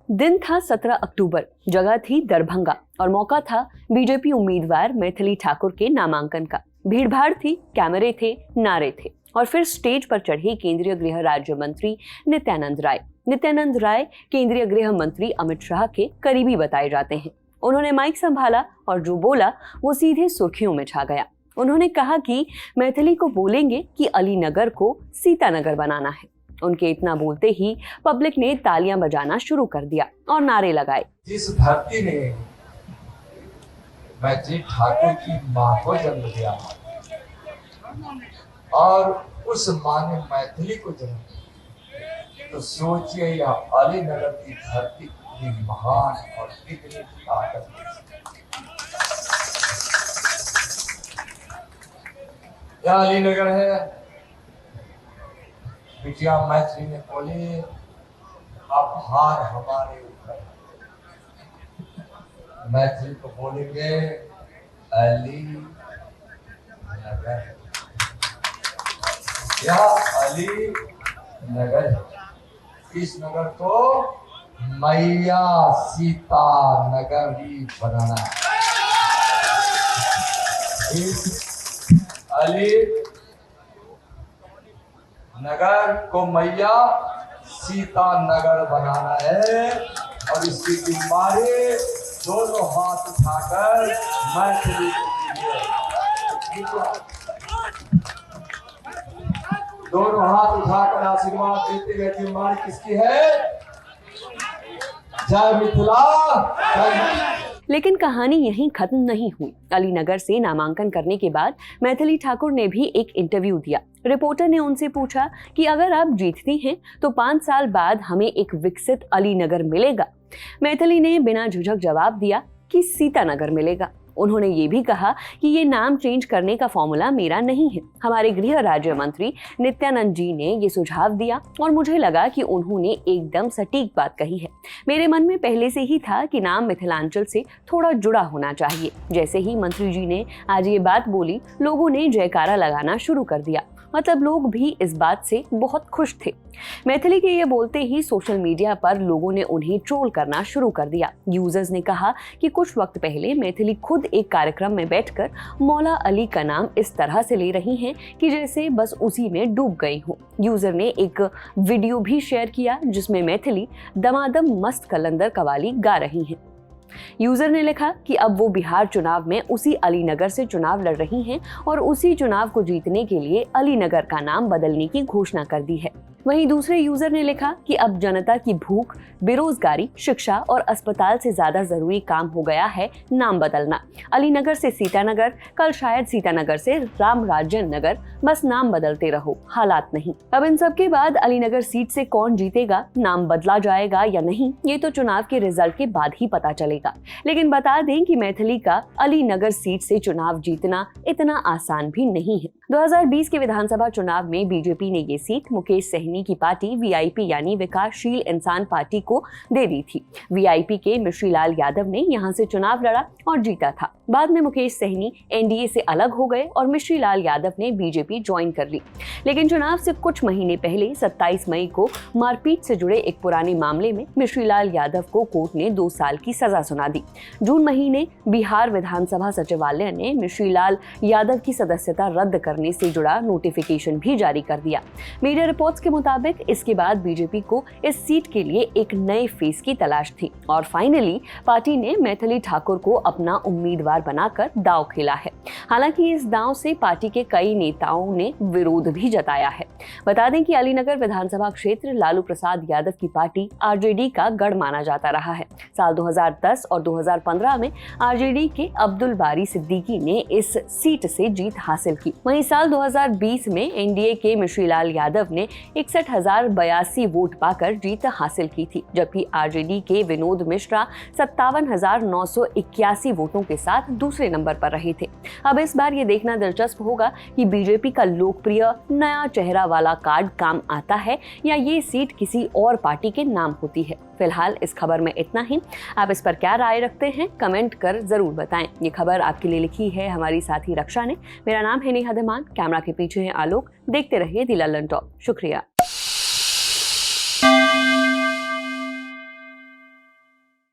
दिन था 17 अक्टूबर, जगह थी दरभंगा और मौका था बीजेपी उम्मीदवार मैथिली ठाकुर के नामांकन का। भीड़भाड़ थी, कैमरे थे, नारे थे और फिर स्टेज पर चढ़े केंद्रीय गृह राज्य मंत्री नित्यानंद राय। नित्यानंद राय केंद्रीय गृह मंत्री अमित शाह के करीबी बताए जाते हैं। उन्होंने माइक संभाला और जो बोला वो सीधे सुर्खियों में छा गया। उन्होंने कहा कि मैथिली को बोलेंगे कि अलीनगर को सीतानगर बनाना है। उनके इतना बोलते ही पब्लिक ने तालियां बजाना शुरू कर दिया और नारे लगाए। जिस धरती ने मैथिली ठाकुर की मां को जन्म दिया और उस मां ने मैथिली को जन्म दिया, तो सोचिए यह अलीनगर की धरती कितनी महान और कितनी ताकत यह अलीनगर है। बिटिया मैथिली ने बोली, अब हार हमारे ऊपर। मैथिली को बोलेंगे अली नगर, यह अली नगर है। इस नगर को मैया सीता नगर ही बनाना है। इस अली नगर को मैया सीता नगर बनाना है और इसकी जिम्मेदारी दोनों हाथ उठाकर मैथिली दोनों हाथ उठाकर आशीर्वाद देते हुए जिम्मेदारी किसकी है? जय मिथिला, जय। लेकिन कहानी यहीं खत्म नहीं हुई। अलीनगर से नामांकन करने के बाद मैथिली ठाकुर ने भी एक इंटरव्यू दिया। रिपोर्टर ने उनसे पूछा कि अगर आप जीतती हैं तो 5 साल बाद हमें एक विकसित अलीनगर मिलेगा। मैथिली ने बिना झिझक जवाब दिया कि सीतानगर मिलेगा। उन्होंने ये भी कहा कि ये नाम चेंज करने का फॉर्मूला मेरा नहीं है। हमारे गृह राज्य मंत्री नित्यानंद जी ने ये सुझाव दिया और मुझे लगा कि उन्होंने एकदम सटीक बात कही है। मेरे मन में पहले से ही था कि नाम मिथिलांचल से थोड़ा जुड़ा होना चाहिए। जैसे ही मंत्री जी ने आज ये बात बोली, लोगों ने जयकारा लगाना शुरू कर दिया। मतलब लोग भी इस बात से बहुत खुश थे। मैथिली के ये बोलते ही सोशल मीडिया पर लोगों ने उन्हें ट्रोल करना शुरू कर दिया। यूजर्स ने कहा कि कुछ वक्त पहले मैथिली खुद एक कार्यक्रम में बैठकर मौला अली का नाम इस तरह से ले रही हैं कि जैसे बस उसी में डूब गई हो। यूजर ने एक वीडियो भी शेयर किया जिसमें मैथिली दमादम मस्त कलंदर कवाली गा रही हैं। यूजर ने लिखा कि अब वो बिहार चुनाव में उसी अलीनगर से चुनाव लड़ रही हैं और उसी चुनाव को जीतने के लिए अलीनगर का नाम बदलने की घोषणा कर दी है। वहीं दूसरे यूजर ने लिखा कि अब जनता की भूख, बेरोजगारी, शिक्षा और अस्पताल से ज्यादा जरूरी काम हो गया है नाम बदलना। अलीनगर से सीतानगर, कल शायद सीतानगर से रामराज्यन नगर, बस नाम बदलते रहो, हालात नहीं। अब इन सब के बाद अलीनगर सीट से कौन जीतेगा, नाम बदला जाएगा या नहीं, ये तो चुनाव के रिजल्ट के बाद ही पता चलेगा। लेकिन बता दें कि मैथिली का अलीनगर सीट से चुनाव जीतना इतना आसान भी नहीं है। 2020 के विधानसभा चुनाव में बीजेपी ने ये सीट मुकेश सहनी की पार्टी वीआईपी यानी विकासशील इंसान पार्टी को दे दी थी। वीआईपी के मिश्रीलाल यादव ने यहां से चुनाव लड़ा और जीता था। बाद में मुकेश सहनी एनडीए से अलग हो गए और मिश्रीलाल यादव ने बीजेपी ज्वाइन कर ली। लेकिन चुनाव से कुछ महीने पहले 27 मई को मारपीट से जुड़े एक पुराने मामले में मिश्रीलाल यादव को कोर्ट ने 2 साल की सजा सुना दी। जून महीने बिहार विधानसभा सचिवालय ने मिश्रीलाल यादव की सदस्यता रद्द करने से जुड़ा नोटिफिकेशन भी जारी कर दिया। मीडिया रिपोर्ट्स के मुताबिक इसके बाद बीजेपी को इस सीट के लिए एक नए फेस की तलाश थी और फाइनली पार्टी ने मैथिली ठाकुर को अपना उम्मीदवार बनाकर दांव खेला है। हालांकि इस दांव से पार्टी के कई नेताओं ने विरोध भी जताया है। बता दें कि अलीनगर विधानसभा क्षेत्र लालू प्रसाद यादव की पार्टी आरजेडी का गढ़ माना जाता रहा है। साल 2010 और 2015 में आरजेडी के अब्दुल बारी सिद्दीकी ने इस सीट से जीत हासिल की। वहीं साल 2020 में एनडीए के मिश्रीलाल यादव ने 61,082 वोट पाकर जीत हासिल की थी, जबकि आरजेडी के विनोद मिश्रा 57,981 वोटों के साथ दूसरे नंबर पर रहे थे। अब इस बार ये देखना दिलचस्प होगा कि बीजेपी का लोकप्रिय नया चेहरा वाला कार्ड काम आता है या ये सीट किसी और पार्टी के नाम होती है। फिलहाल इस खबर में इतना ही। आप इस पर क्या राय रखते हैं, कमेंट कर जरूर बताएं। ये खबर आपके लिए लिखी है हमारी साथी रक्षा ने। मेरा नाम है नेहा धीमान, कैमरा के पीछे है आलोक। देखते रहिए दी लल्लन टॉप। शुक्रिया।